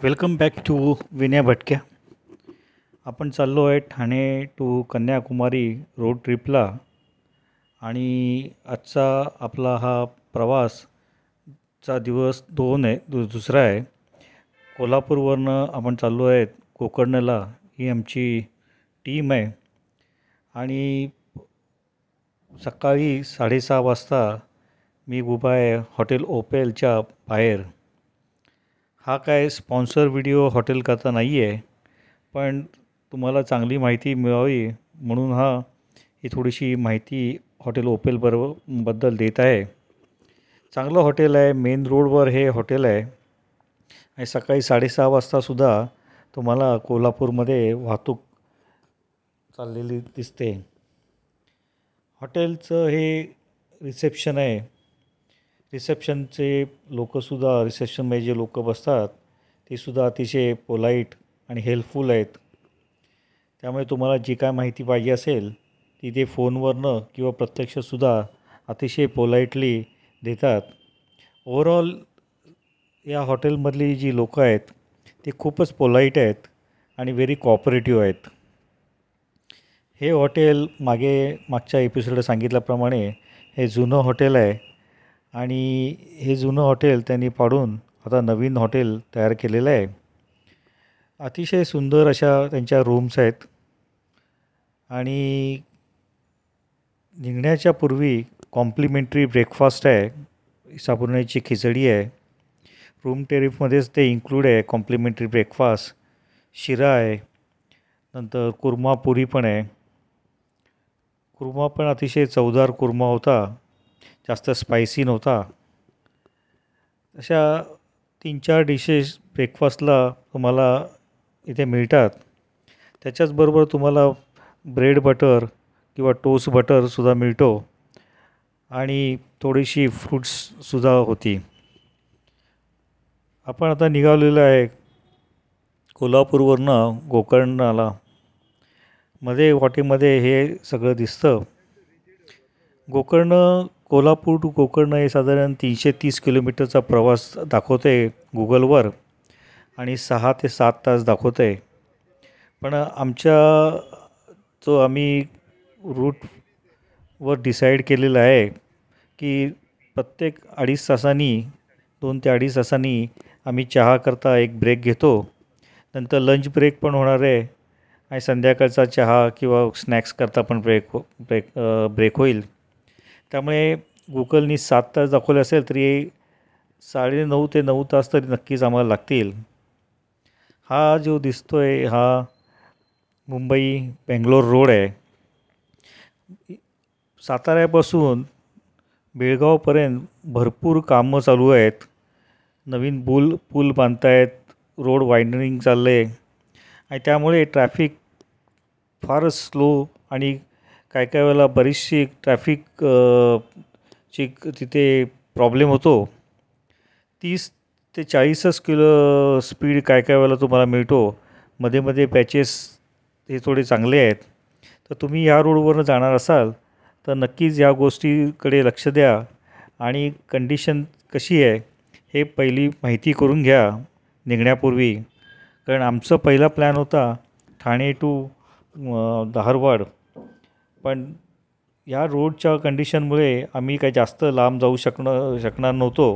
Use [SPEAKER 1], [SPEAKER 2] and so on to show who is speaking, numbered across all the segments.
[SPEAKER 1] Welcome back to Vinay भटक्या. आपण चाललो आहे ठाणे टू कन्याकुमारी रोड ट्रिपला. आणि आजचा आपला हा प्रवासचा दिवस दुसरा आहे. कोल्हापूरवरनं आपण चाललो आहे गोकर्णला. ही आमची टीम आहे. आणि सकाळी 6:30 वाजता मी उभा आहे हॉटेल ओपेलच्या बाहेर. हा काय स्पॉन्सर व्हिडिओ हॉटेल करता नाही आहे, पण तुम्हाला चांगली माहिती मिळावी म्हणून ही थोडीशी माहिती हॉटेल बद्दल देत आहे. चांगलं हॉटेल आहे, मेन रोडवर हे हॉटेल आहे. आणि सकाळी 6:30 वाजतासुद्धा तुम्हाला कोल्हापूरमध्ये वाहतूक चाललेली दिसते. हॉटेलचं हे रिसेप्शन आहे. रिसेप्शनचे रिसेप्शनमध्ये जे लोक बसतात ते सुद्धा अतिशय पोलाईट आणि हेल्पफुल आहेत. त्यामुळे तुम्हाला जी काय माहिती पाहिजे असेल ती ते फोनवरनं किंवा प्रत्यक्षसुद्धा अतिशय पोलाईटली देतात. ओव्हरऑल या हॉटेलमधली जी लोकं आहेत ते खूपच पोलाईट आहेत आणि व्हेरी कॉपरेटिव्ह आहेत. हे हॉटेल मागच्या एपिसोडला सांगितल्याप्रमाणे हे जुनं हॉटेल आहे. आणि हे जुनं हॉटेल त्यांनी पाडून आता नवीन हॉटेल तयार केलेलं आहे. अतिशय सुंदर अशा त्यांच्या रूम्स आहेत. आणि निघण्याच्या पूर्वी कॉम्प्लिमेंटरी ब्रेकफास्ट आहे. साबुदाण्याची खिचडी आहे. रूम टेरिफमध्येच ते इन्क्लूड आहे. कॉम्प्लिमेंटरी ब्रेकफास्ट, शिरा आहे, नंतर कुर्मा पुरी पण आहे. कुर्मा पण अतिशय चवदार कुर्मा होता, जास्त स्पायसी नव्हता. अशा 3-4 डिशेस ब्रेकफास्टला तुम्हाला इथे मिळतात. त्याच्याचबरोबर तुम्हाला ब्रेड बटर किंवा टोस्ट बटरसुद्धा मिळतो आणि थोडीशी फ्रूट्ससुद्धा होती. आपण आता निघालेलो आहे कोल्हापूरवरनं गोकर्णाला. हॉटेलमध्ये हे सगळं दिसतं. कोल्हापूर टू गोकर्ण हे साधारण 330 किलोमीटरचा प्रवास दाखवतं आहे गुगलवर. आणि 6 ते 7 तास दाखवतं आहे. पण आम्ही रूटवर डिसाईड केलेलं आहे की प्रत्येक 2 ते अडीच तासांनी आम्ही चहा करता एक ब्रेक घेतो. नंतर लंच ब्रेक पण होणार आहे आणि संध्याकाळचा चहा किंवा स्नॅक्स करता पण ब्रेक होईल. त्यामुळे गुगलनी 7 तास दाखवले असेल तरी 9.5 ते 9 तास तरी नक्कीच आम्हाला लागतील. हा जो दिसतोय हा मुंबई बेंगलोर रोड आहे. साताऱ्यापासून बेळगावपर्यंत भरपूर कामं चालू आहेत. नवीन पूल बांधतायत, रोड वायडनिंग चाललं आहे आणि त्यामुळे ट्रॅफिक फारच स्लो आणि काय वेळेला बरीचशी ची तिथे प्रॉब्लेम होतो. 30 ते 40च स्पीड काय वेळेला तुम्हाला मिळतो. मध्ये पॅचेस हे थोडे चांगले आहेत. तर तुम्ही ह्या रोडवरनं जाणार असाल तर नक्कीच या गोष्टीकडे लक्ष द्या आणि कंडिशन कशी आहे हे पहिली माहिती करून घ्या निघण्यापूर्वी. कारण आमचा पहिला प्लॅन होता ठाणे टू धारवाड, पण या रोडच्या कंडिशनमुळे आम्ही काही जास्त लांब जाऊ शकणार नव्हतो.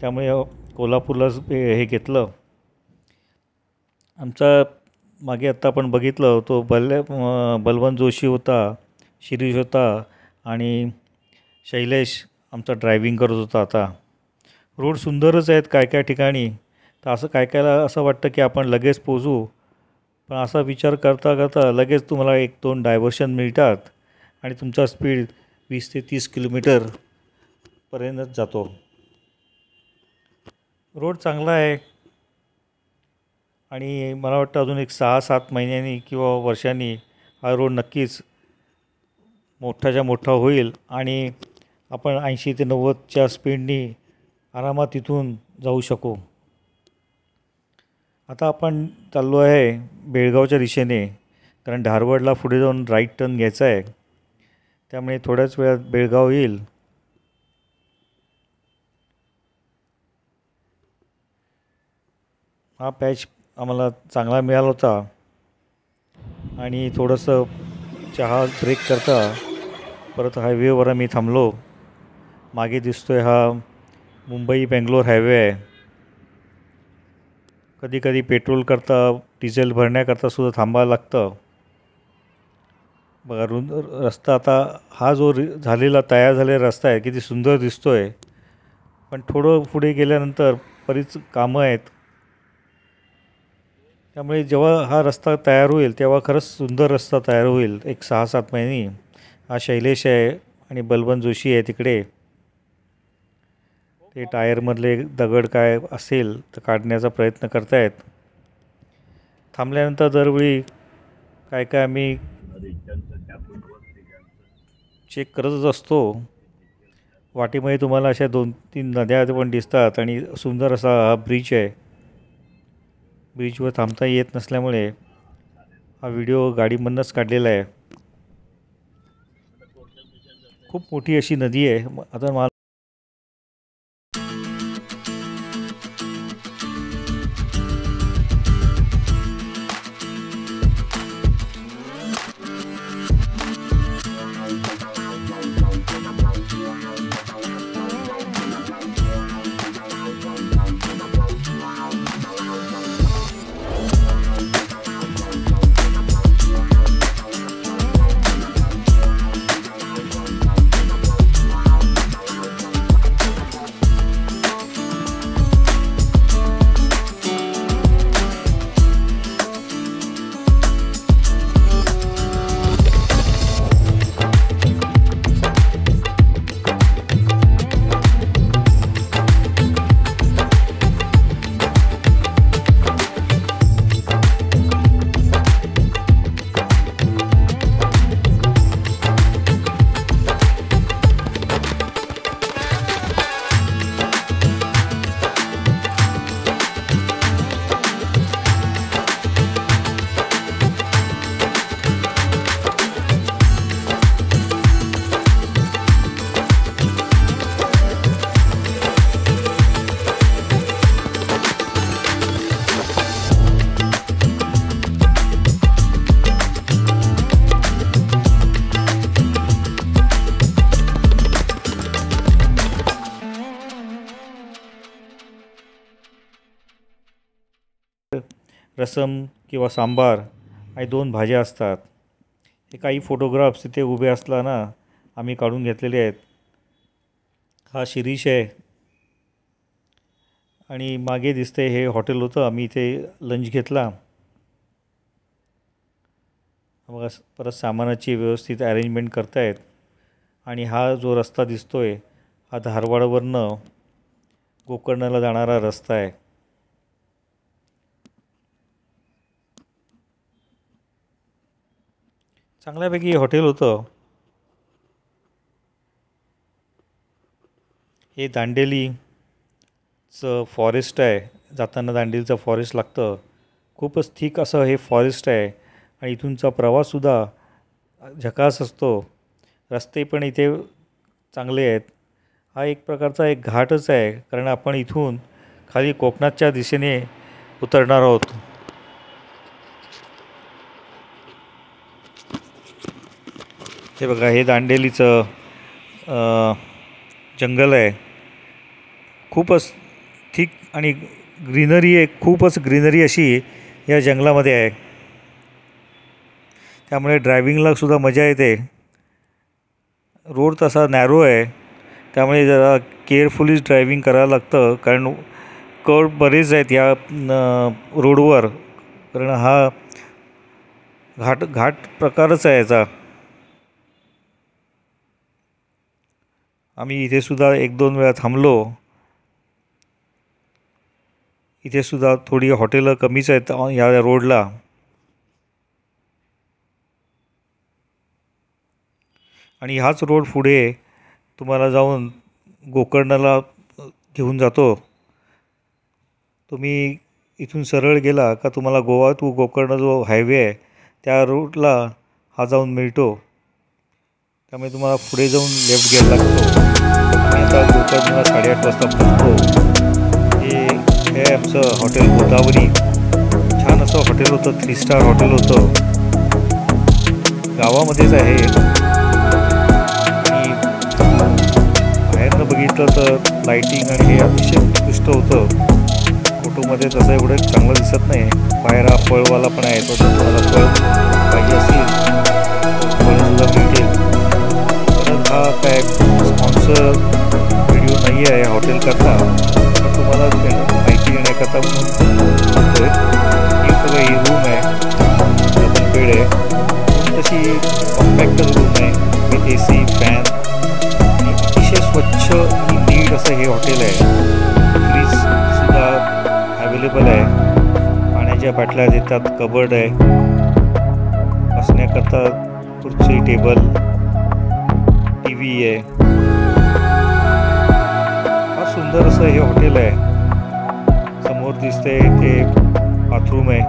[SPEAKER 1] त्यामुळे कोल्हापूरलाच हे घेतलं. आमचा मागे आत्ता आपण बघितलं तो बलवंत जोशी होता, शिरीष होता आणि शैलेश आमचा ड्रायव्हिंग करत होता. आता रोड सुंदरच आहेत काय ठिकाणी. तर असं वाटतं की आपण लगेच पोचू, पण असा विचार करता करता लगेच तुम्हाला 1-2 डायव्हर्शन मिळतात आणि तुमचा स्पीड 20 ते 30 किलोमीटरपर्यंत जातो. रोड चांगला आहे आणि मला वाटतं अजून एक 6-7 महिन्यांनी किंवा वर्षांनी हा रोड नक्कीच मोठाच्या मोठा होईल आणि आपण 80 ते 90च्या स्पीडनी आरामात तिथून जाऊ शकू. आता आपण चाललो आहे बेळगावच्या दिशेने, कारण धारवाडला पुढे जाऊन राईट टर्न घ्यायचा आहे. त्यामुळे थोड्याच वेळात बेळगाव येईल. हा पॅच आम्हाला चांगला मिळाला होता आणि थोडंसं चहा ब्रेक करता परत हायवेवर मी थांबलो. मागे दिसतोय हा मुंबई बेंगलोर हायवे आहे. कधी कधी पेट्रोल करता डिझेल भरण्याकरता सुद्धा थांबावं लागतं. बघा रस्ता आता हा जो तयार झालेला रस्ता आहे किती सुंदर दिसतोय. पण थोडं पुढे गेल्यानंतर बरीच कामं आहेत. त्यामुळे जेव्हा हा रस्ता तयार होईल तेव्हा खरंच सुंदर रस्ता तयार होईल. एक 6-7 महिने. हा शैलेश आहे आणि बलवंत जोशी आहे तिकडे. ते टायरमधले दगड काय असेल तर काढण्याचा प्रयत्न करतायत. थांबल्यानंतर दरवेळी काय काय आम्ही चेक करतच असतो. वाटेमध्ये तुम्हाला अशा 2-3 नद्या पण दिसतात आणि सुंदर असा हा ब्रिज आहे. ब्रिजवर थांबता येत नसल्यामुळे हा व्हिडिओ गाडीमधूनच काढलेला आहे. खूप मोठी अशी नदी आहे. आता मला रसम किंवा सांबार आणि 2 भाज्या असतात. हे काही फोटोग्राफ्स तिथे उभे असताना आम्ही काढून घेतलेले आहेत. हा शिरीष आहे आणि मागे दिसते हे हॉटेल होतं. आम्ही इथे लंच घेतला. बघा परत सामानाची व्यवस्थित अरेंजमेंट करतायत. आणि हा जो रस्ता दिसतोय हा धारवाडवरनं गोकर्णला जाणारा रस्ता आहे. चांगल्यापैकी हॉटेल होतं. हे दांडेलीचं फॉरेस्ट आहे. जाताना दांडेलीचं फॉरेस्ट लागतं. खूपच थिक असं हे फॉरेस्ट आहे आणि इथूनचा प्रवाससुद्धा झकास असतो. रस्ते पण इथे चांगले आहेत. हा एक प्रकारचा एक घाटच आहे कारण आपण इथून खाली कोकणाच्या दिशेने उतरणार आहोत. हे बघा हे दांडेलीचं जंगल आहे. खूपच थिक आणि ग्रीनरी आहे. खूपच ग्रीनरी अशी या जंगलामध्ये आहे. त्यामुळे ड्रायव्हिंगला सुद्धा मजा येते. रोड तसा नॅरो आहे त्यामुळे जरा केअरफुलीच ड्रायव्हिंग करावं लागतं कारण कर्व बरेच आहेत या रोडवर. कारण हा घाट प्रकारच आहे याचा. आम्ही इथे सुद्धा 1-2 वेळा थांबलो. इथे सुद्धा थोडी हॉटेलं कमीच आहेत या रोडला. आणि हाच रोड पुढे तुम्हाला जाऊन गोकर्णला घेऊन जातो. तुम्ही इथून सरळ गेला का तुम्हाला गोवा टू गोकर्ण जो हायवे आहे त्या रूटला हा जाऊन मिळतो. त्यामुळे तुम्हाला पुढे जाऊन लेफ्ट घ्यायला लागतो. आम्ही आता गोकर्णला 8:30 वाजता पोहोचतो. हे आहे आमचं हॉटेल गोदावरी. छान असं हॉटेल होतं, 3 स्टार हॉटेल होतं, गावामध्येच आहे. आणि बाहेरनं बघितलं तर लाईटिंग आणि हे अतिशय उत्कृष्ट होतं. फोटोमध्ये तसं एवढं चांगलं दिसत नाही. बाहेर हा फळवाला पण आहे, तो जर तुम्हाला फळ पाहिजे असेल फळंसुद्धा मिळतील. परत हा काय स्पॉन्सर व्हिडिओ नाही आहे हॉटेलकरता, पण तुम्हाला माहिती देण्याकरता म्हणून सांगतोय. ही बघा, ही रूम आहे, डबल बेड आहे. रूम तशी कॉम्पॅक्टच रूम आहे, विथ AC, फॅन आणि अतिशय स्वच्छ आणि नीट असं हे हॉटेल आहे. फ्रीजसुद्धा अवेलेबल आहे, पाण्याच्या बाटल्या देतात, कबर्ड आहे, बसण्याकरता खुर्ची, टेबल, TV आहे. फार सुंदर असं हे हॉटेल आहे. समोर दिसतंय ते बाथरूम आहे,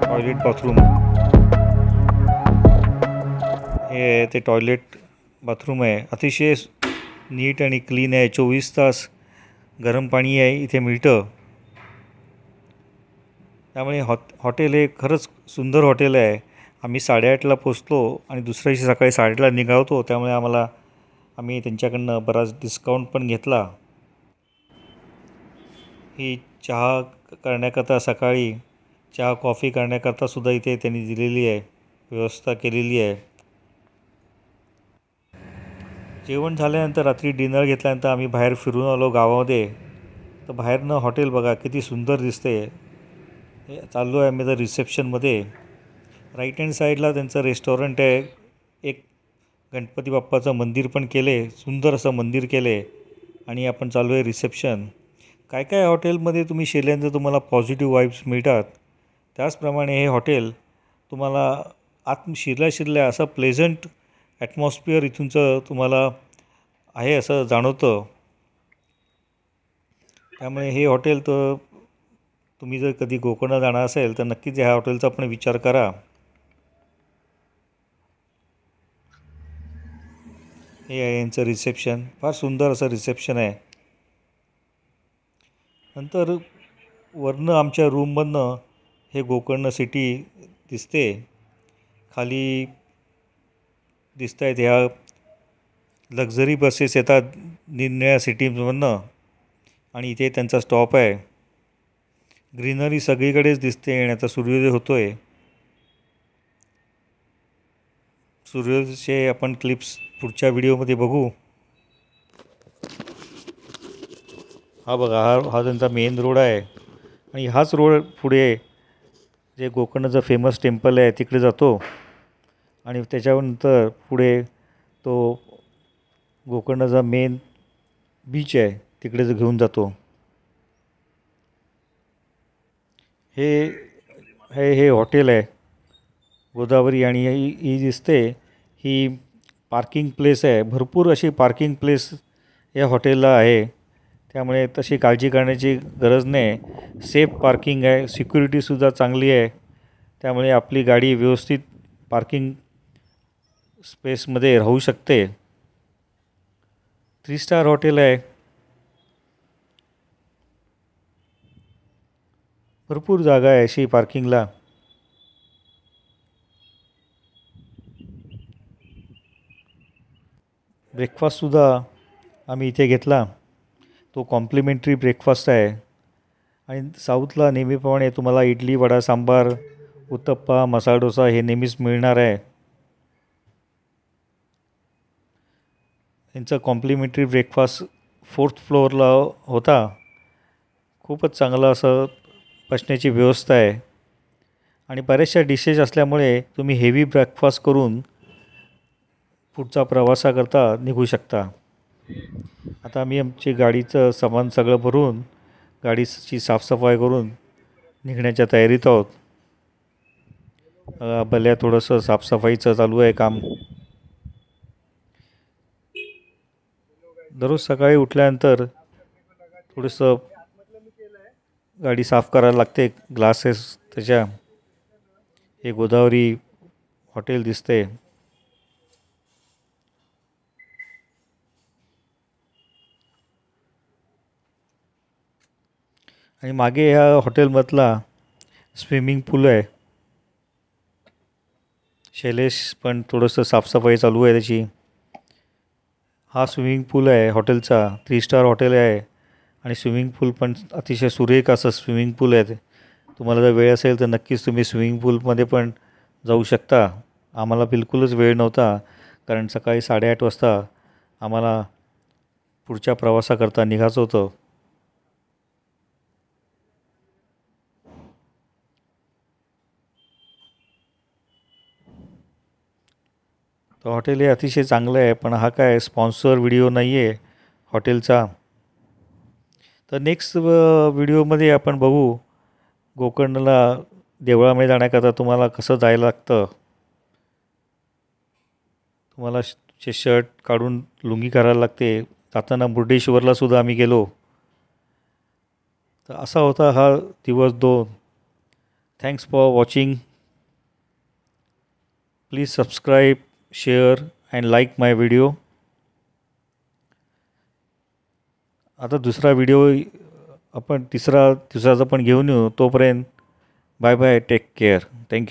[SPEAKER 1] टॉयलेट बाथरूम हे आहे, ते टॉयलेट बाथरूम आहे. अतिशय नीट आणि क्लीन आहे. 24 तास गरम पाणी आहे इथे मिळतं. त्यामुळे हॉटेल हे खरंच सुंदर हॉटेल आहे. आम्ही 8:30ला पोचलो आणि दुसऱ्या दिवशी सकाळी 8:30ला निघालो, त्यामुळे आम्ही त्यांच्याकडनं बराच डिस्काउंट पण घेतला. ही चहा करण्याकरता सकाळी चहा कॉफी करण्याकरता सुद्धा इथे त्यांनी दिलेली आहे, व्यवस्था केलेली आहे. जेवण झाल्यानंतर रात्री डिनर घेतल्यानंतर आम्ही बाहेर फिरून आलो गावामध्ये. तर बाहेरनं हॉटेल बघा किती सुंदर दिसते. चाललो आहे आम्ही तर रिसेप्शनमध्ये. राईट हँड साईडला त्यांचं रेस्टॉरंट आहे. एक गणपती बाप्पाचं मंदिर पण केले, सुंदर असं मंदिर केले. आणि आपण चालू आहे रिसेप्शन. काय काय हॉटेलमध्ये तुम्ही शिरल्यानंतर तुम्हाला पॉझिटिव्ह वाईब्स मिळतात, त्याचप्रमाणे हे हॉटेल तुम्हाला शिरल्या असं प्लेझंट ॲटमॉस्फिअर इथूनचं तुम्हाला आहे असं जाणवतं. त्यामुळे हे हॉटेल तर तुम्ही जर कधी गोकर्णला जाणार असेल तर नक्कीच ह्या हॉटेलचा पण विचार करा. हे आहे यांचं रिसेप्शन, फार सुंदर असं रिसेप्शन आहे. नंतर वरनं आमच्या रूममधनं हे गोकर्ण सिटी दिसते. खाली दिसत आहेत ह्या लक्झरी बसेस येतात निरनिळ्या सिटीमधनं आणि इथे त्यांचा स्टॉप आहे. ग्रीनरी सगळीकडेच दिसते आणि आता सूर्योदय होतो आहे. सूर्योदयाचे आपण क्लिप्स पुढच्या व्हिडिओमध्ये बघू. हा बघा, हा त्यांचा मेन रोड आहे आणि हाच रोड पुढे जे गोकर्णचं फेमस टेम्पल आहे तिकडे जातो आणि त्याच्यानंतर पुढे तो गोकर्णचा मेन बीच आहे तिकडे घेऊन जातो. हे हॉटेल आहे गोदावरी आणि ही दिसते ही पार्किंग प्लेस आहे. भरपूर अशी पार्किंग प्लेस या हॉटेलला आहे, त्यामुळे तशी काळजी करण्याची गरज नाही. सेफ पार्किंग आहे, सिक्युरिटीसुद्धा चांगली आहे, त्यामुळे आपली गाडी व्यवस्थित पार्किंग स्पेसमध्ये राहू शकते. 3 स्टार हॉटेल आहे. भरपूर जागा आहे अशी पार्किंगला. ब्रेकफास्टसुद्धा आम्ही इथे घेतला. तो कॉम्प्लिमेंटरी ब्रेकफास्ट आहे आणि साऊथला नेहमीप्रमाणे तुम्हाला इडली, वडा, सांबार, उत्तप्पा, मसाला डोसा हे नेहमीच मिळणार आहे. यांचं कॉम्प्लिमेंटरी ब्रेकफास्ट 4th फ्लोअरला होता. खूपच चांगलं असं बसण्याची व्यवस्था आहे आणि बऱ्याचशा डिशेस असल्यामुळे तुम्ही हेवी ब्रेकफास्ट करून पुढचा प्रवासाकरता निघू शकता. आता आम्ही आमची गाडीचं सामान सगळं भरून गाडीची साफसफाई करून निघण्याच्या तयारीत आहोत. भल्या थोडंसं साफसफाईचं चालू आहे काम. दररोज सकाळी उठल्यानंतर थोडंसं गाडी साफ करायला लागते, ग्लासेस त्याच्या. हे गोदावरी हॉटेल दिसते. आणि मागे ह्या हॉटेलमधला स्विमिंग पूल आहे. शैलेश पण थोडंसं साफसफाई चालू आहे त्याची. हा स्विमिंग पूल आहे हॉटेलचा, 3 स्टार हॉटेल आहे आणि स्विमिंग पूल पण अतिशय सुरेख असं स्विमिंग पूल आहे ते. तुम्हाला जर वेळ असेल तर नक्कीच तुम्ही स्विमिंग पूलमध्ये पण जाऊ शकता. आम्हाला बिलकुलच वेळ नव्हता, कारण सकाळी 8:30 वाजता आम्हाला पुढच्या प्रवासाकरता निघायचं होतं. तर हॉटेल हे अतिशय चांगलं आहे, पण हा काय स्पॉन्सर व्हिडिओ नाही आहे हॉटेलचा. तर नेक्स्ट व्हिडिओमध्ये आपण बघू गोकर्णला देवळामध्ये जाण्याकरता तुम्हाला कसं जायला लागतं. तुम्हाला शर्ट काढून लुंगी करायला लागते. जाताना मुर्डेश्वरला सुद्धा आम्ही गेलो. तर असा होता हा दिवस 2. Thanks for watching. Please subscribe, share and like my video. आता दुसरा व्हिडिओ आपण तिसराचा पण घेऊन येऊ. तोपर्यंत bye bye, take care, thank you.